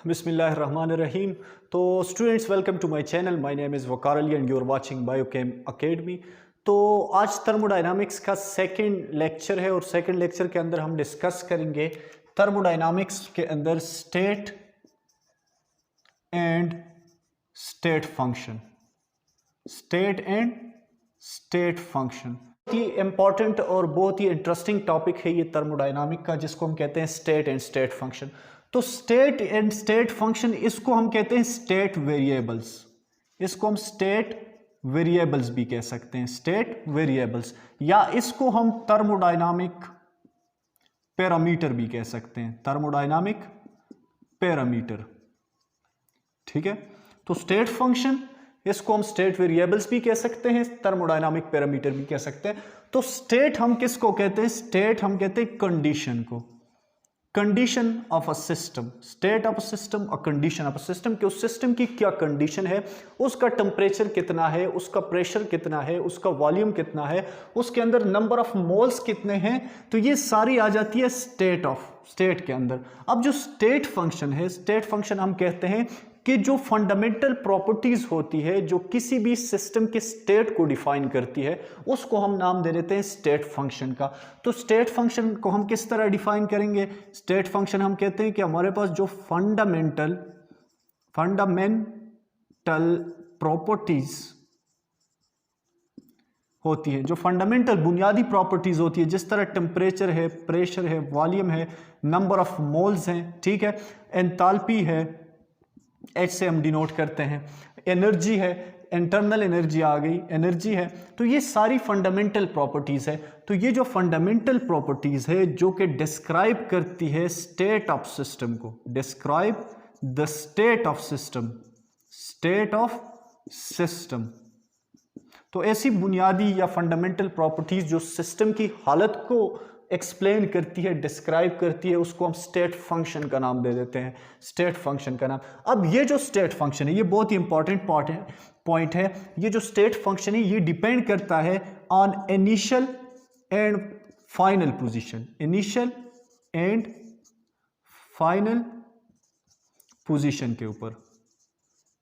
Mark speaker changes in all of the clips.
Speaker 1: बिस्मिल्लाहिर्रहमानिर्रहीम। तो students, welcome to my channel. My name is Waqar Ali and you are watching Biochem Academy. तो आज thermodynamics का सेकंड लेक्चर है और सेकंड लेक्चर के अंदर हम डिस्कस करेंगे थर्मोडायनामिक्स के अंदर state and state function. State and state function बहुत ही इंपॉर्टेंट और बहुत ही इंटरेस्टिंग टॉपिक है ये थर्मोडायनामिक का, जिसको हम कहते हैं स्टेट एंड स्टेट फंक्शन। तो स्टेट एंड स्टेट फंक्शन, इसको हम कहते हैं स्टेट वेरिएबल्स। इसको हम स्टेट वेरिएबल्स भी कह सकते हैं, स्टेट वेरिएबल्स, या इसको हम थर्मोडायनामिक पैरामीटर भी कह सकते हैं, थर्मोडायनामिक पैरामीटर। ठीक है, तो स्टेट फंक्शन, इसको हम स्टेट वेरिएबल्स भी कह सकते हैं, थर्मोडायनामिक पैरामीटर भी कह सकते हैं। तो स्टेट हम किसको कहते हैं? स्टेट हम कहते हैं कंडीशन को, condition of a system. State of a system और कंडीशन ऑफ अ सिस्टम, कि उस सिस्टम की क्या कंडीशन है, उसका टेम्परेचर कितना है, उसका प्रेशर कितना है, उसका वॉल्यूम कितना है, उसके अंदर नंबर ऑफ मोल्स कितने हैं। तो ये सारी आ जाती है स्टेट के अंदर। अब जो स्टेट फंक्शन है, स्टेट फंक्शन हम कहते हैं कि जो फंडामेंटल प्रॉपर्टीज होती है, जो किसी भी सिस्टम के स्टेट को डिफाइन करती है, उसको हम नाम दे देते हैं स्टेट फंक्शन का। तो स्टेट फंक्शन को हम किस तरह डिफाइन करेंगे? स्टेट फंक्शन हम कहते हैं कि हमारे पास जो फंडामेंटल प्रॉपर्टीज होती है, जो फंडामेंटल बुनियादी प्रॉपर्टीज होती है, जिस तरह टेम्परेचर है, प्रेशर है, वॉल्यूम है, नंबर ऑफ मोल्स हैं, ठीक है, एंथैल्पी है, एच से हम डिनोट करते हैं, एनर्जी है, इंटरनल एनर्जी आ गई, एनर्जी है। तो ये सारी फंडामेंटल प्रॉपर्टीज है। तो ये जो फंडामेंटल प्रॉपर्टीज है जो कि डिस्क्राइब करती है स्टेट ऑफ सिस्टम को, describe the state of system, state of system. तो ऐसी बुनियादी या फंडामेंटल प्रॉपर्टीज जो सिस्टम की हालत को एक्सप्लेन करती है, डिस्क्राइब करती है, उसको हम स्टेट फंक्शन का नाम दे देते हैं, स्टेट फंक्शन का नाम। अब ये जो स्टेट फंक्शन है, ये बहुत ही इंपॉर्टेंट पॉइंट है। ये जो स्टेट फंक्शन है, ये डिपेंड करता है on initial and final position, initial and final position के ऊपर।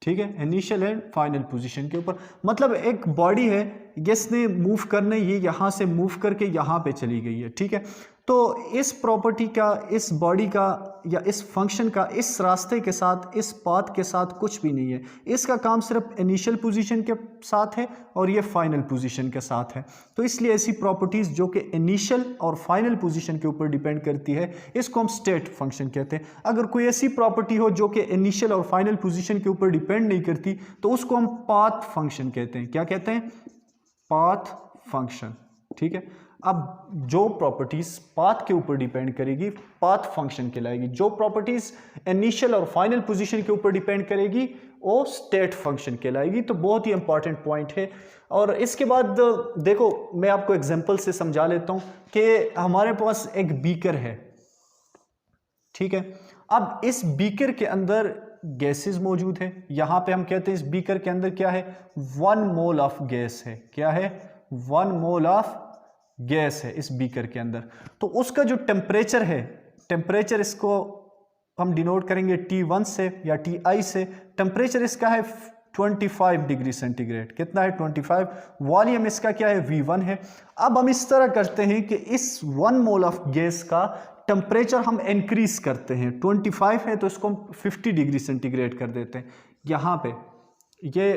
Speaker 1: ठीक है, इनिशियल एंड फाइनल पोजीशन के ऊपर। मतलब एक बॉडी है, इसने मूव करने, ये यहां से मूव करके यहां पे चली गई है। ठीक है, तो इस प्रॉपर्टी का, इस बॉडी का या इस फंक्शन का इस रास्ते के साथ, इस पाथ के साथ कुछ भी नहीं है। इसका काम सिर्फ इनिशियल पोजीशन के साथ है और ये फाइनल पोजीशन के साथ है। तो इसलिए ऐसी प्रॉपर्टीज जो कि इनिशियल और फाइनल पोजीशन के ऊपर डिपेंड करती है, इसको हम स्टेट फंक्शन कहते हैं। अगर कोई ऐसी प्रॉपर्टी हो जो कि इनिशियल और फाइनल पोजीशन के ऊपर डिपेंड नहीं करती, तो उसको हम पाथ फंक्शन कहते हैं। क्या कहते हैं? Path function. ठीक है, अब जो प्रॉपर्टीज पाथ के ऊपर डिपेंड करेगी, पाथ फंक्शन कहलाएगी। जो प्रॉपर्टीज इनिशियल और फाइनल पोजीशन के ऊपर डिपेंड करेगी, वो स्टेट फंक्शन कहलाएगी। तो बहुत ही इंपॉर्टेंट पॉइंट है। और इसके बाद देखो, मैं आपको एग्जांपल से समझा लेता हूं कि हमारे पास एक बीकर है। ठीक है, अब इस बीकर के अंदर गैसेस मौजूद है। यहां पे हम कहते हैं इस बीकर के अंदर क्या है? 1 मोल ऑफ गैस है। क्या है? 1 मोल ऑफ गैस है इस बीकर के अंदर। तो उसका जो टेम्परेचर है, टेम्परेचर इसको हम डिनोट करेंगे T1 से या Ti से। टेम्परेचर इसका है 25 डिग्री सेंटीग्रेड। कितना है? 25। वॉल्यूम इसका क्या है? V1 है। अब हम इस तरह करते हैं कि इस 1 मोल ऑफ गैस का टेम्परेचर हम इंक्रीज करते हैं। 25 है तो इसको हम 50 डिग्री सेंटीग्रेड कर देते हैं। यहाँ पे ये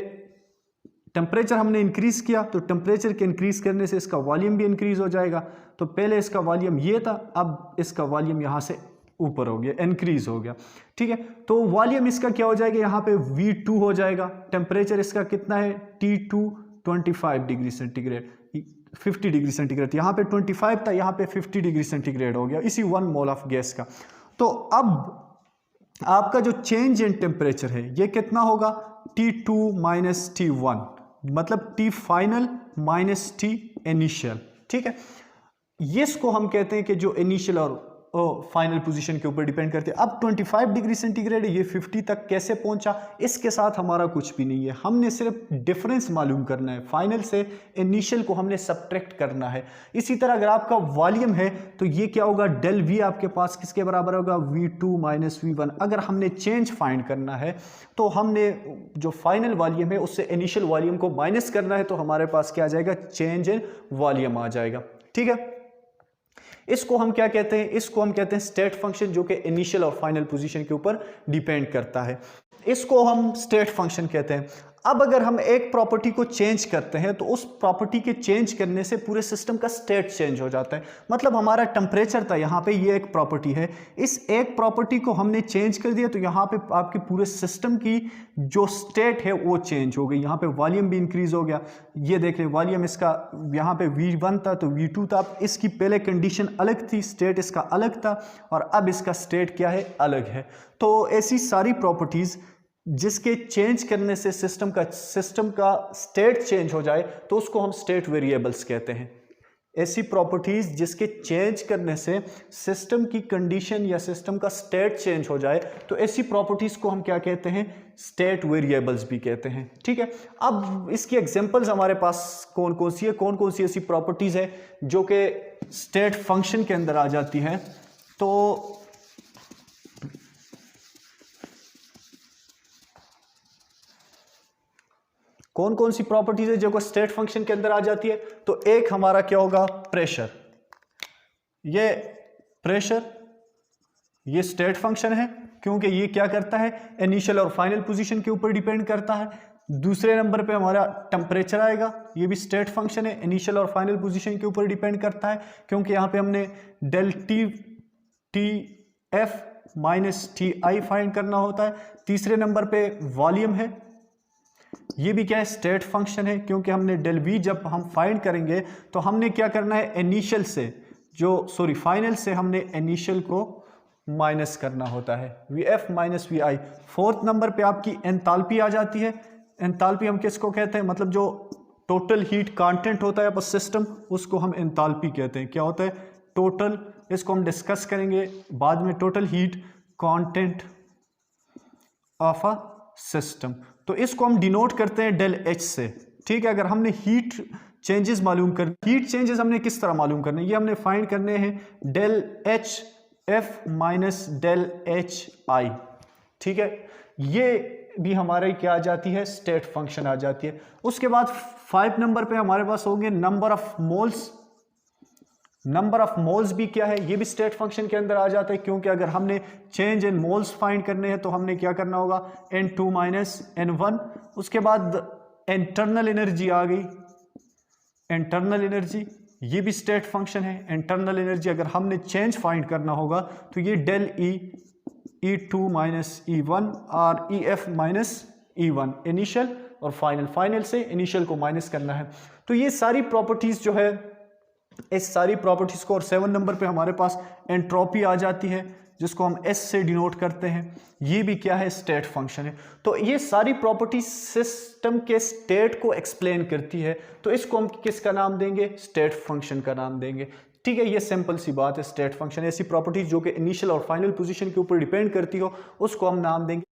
Speaker 1: टेम्परेचर हमने इंक्रीज किया, तो टेम्परेचर के इंक्रीज करने से इसका वॉल्यूम भी इंक्रीज हो जाएगा। तो पहले इसका वॉल्यूम ये था, अब इसका वॉल्यूम यहाँ से ऊपर हो गया, इंक्रीज हो गया। ठीक है, तो वॉल्यूम इसका क्या हो जाएगा? यहाँ पे V2 हो जाएगा। टेम्परेचर इसका कितना है? T2 25 degree centigrade, 50 degree centigrade. यहाँ पे 25 था, यहाँ पे 50 डिग्री सेंटीग्रेड हो गया इसी 1 मोल ऑफ गैस का। तो अब आपका जो चेंज इन टेम्परेचर है, ये कितना होगा? T2 माइनस T1, मतलब T final minus T initial. ठीक है, इसको हम कहते हैं कि जो इनिशियल और फाइनल पोजीशन के ऊपर डिपेंड करती है। अब 25 डिग्री सेंटीग्रेड ये 50 तक कैसे पहुंचा, इसके साथ हमारा कुछ भी नहीं है, हमने सिर्फ डिफरेंस मालूम करना है, फाइनल से इनिशियल को हमने सब्ट्रैक्ट करना है। इसी तरह अगर आपका वॉल्यूम है तो ये क्या होगा, डेल वी आपके पास किसके बराबर होगा, V2 माइनस V1। अगर हमने चेंज फाइंड करना है तो हमने जो फाइनल वॉल्यूम है उससे इनिशियल वॉल्यूम को माइनस करना है, तो हमारे पास क्या आ जाएगा, चेंज इन वॉल्यूम आ जाएगा। ठीक है, इसको हम क्या कहते हैं, इसको हम कहते हैं स्टेट फंक्शन, जो कि इनिशियल और फाइनल पोजीशन के ऊपर डिपेंड करता है। इसको हम स्टेट फंक्शन कहते हैं। अब अगर हम एक प्रॉपर्टी को चेंज करते हैं तो उस प्रॉपर्टी के चेंज करने से पूरे सिस्टम का स्टेट चेंज हो जाता है। मतलब हमारा टेम्परेचर था, यहाँ पे ये एक प्रॉपर्टी है, इस एक प्रॉपर्टी को हमने चेंज कर दिया तो यहाँ पे आपके पूरे सिस्टम की जो स्टेट है वो चेंज हो गई। यहाँ पे वॉल्यूम भी इंक्रीज हो गया, ये देख रहे हैं वॉल्यूम इसका यहाँ पे V1 था तो V2 था। अब इसकी पहले कंडीशन अलग थी, स्टेट इसका अलग था, और अब इसका स्टेट क्या है, अलग है। तो ऐसी सारी प्रॉपर्टीज जिसके चेंज करने से सिस्टम का स्टेट चेंज हो जाए तो उसको हम स्टेट वेरिएबल्स कहते हैं। ऐसी प्रॉपर्टीज जिसके चेंज करने से सिस्टम की कंडीशन या सिस्टम का स्टेट चेंज हो जाए तो ऐसी प्रॉपर्टीज को हम क्या कहते हैं, स्टेट वेरिएबल्स भी कहते हैं। ठीक है, अब इसकी एग्जांपल्स हमारे पास कौन कौन सी है, कौन कौन सी ऐसी प्रॉपर्टीज है जो कि स्टेट फंक्शन के अंदर आ जाती हैं। तो कौन कौन सी प्रॉपर्टीज है जो स्टेट फंक्शन के अंदर आ जाती है, तो एक हमारा क्या होगा, प्रेशर। ये प्रेशर ये स्टेट फंक्शन है क्योंकि ये क्या करता है, इनिशियल और फाइनल पोजीशन के ऊपर डिपेंड करता है। दूसरे नंबर पे हमारा टेम्परेचर आएगा, ये भी स्टेट फंक्शन है, इनिशियल और फाइनल पोजीशन के ऊपर डिपेंड करता है क्योंकि यहाँ पे हमने del t f minus t i find करना होता है। तीसरे नंबर पे वॉल्यूम है, ये भी क्या है, स्टेट फंक्शन है क्योंकि हमने डेल वी जब हम फाइंड करेंगे तो हमने क्या करना है, इनिशियल से फाइनल से हमने इनिशियल को माइनस करना होता है, v f minus v i. Fourth number पे आपकी एंथैल्पी आ जाती है। एंथैल्पी हम किसको कहते हैं, मतलब जो टोटल हीट कांटेंट होता है बस सिस्टम, उसको हम एंथैल्पी कहते हैं। क्या होता है, टोटल, इसको हम डिस्कस करेंगे बाद में, total heat content of a system. तो इसको हम डिनोट करते हैं डेल एच से। ठीक है, अगर हमने हीट चेंजेस मालूम कर, हीट चेंजेस हमने किस तरह मालूम करने, ये हमने फाइंड करने हैं del h f minus del h i. ठीक है, ये भी हमारे क्या आ जाती है, स्टेट फंक्शन आ जाती है। उसके बाद 5 नंबर पे हमारे पास होंगे number of moles. Number of moles भी क्या है, ये भी स्टेट फंक्शन के अंदर आ जाता है क्योंकि अगर हमने चेंज इन मोल्स फाइंड करने हैं तो हमने क्या करना होगा, N2 माइनस N1। उसके बाद इंटरनल एनर्जी आ गई, इंटरनल एनर्जी ये भी स्टेट फंक्शन है। इंटरनल एनर्जी अगर हमने चेंज फाइंड करना होगा तो ये डेल E2 माइनस E1 और EF माइनस E1, इनिशियल और फाइनल, फाइनल से इनिशियल को माइनस करना है। तो ये सारी प्रॉपर्टीज जो है, इस सारी प्रॉपर्टीज को, और 7 नंबर पे हमारे पास एंट्रोपी आ जाती है जिसको हम S से डिनोट करते हैं, ये भी क्या है, स्टेट फंक्शन है। तो ये सारी प्रॉपर्टी सिस्टम के स्टेट को एक्सप्लेन करती है, तो इसको हम किसका नाम देंगे, स्टेट फंक्शन का नाम देंगे। ठीक है, ये सिंपल सी बात है, स्टेट फंक्शन। ऐसी प्रॉपर्टीज जो कि इनिशियल और फाइनल पोजीशन के ऊपर डिपेंड करती हो उसको हम नाम देंगे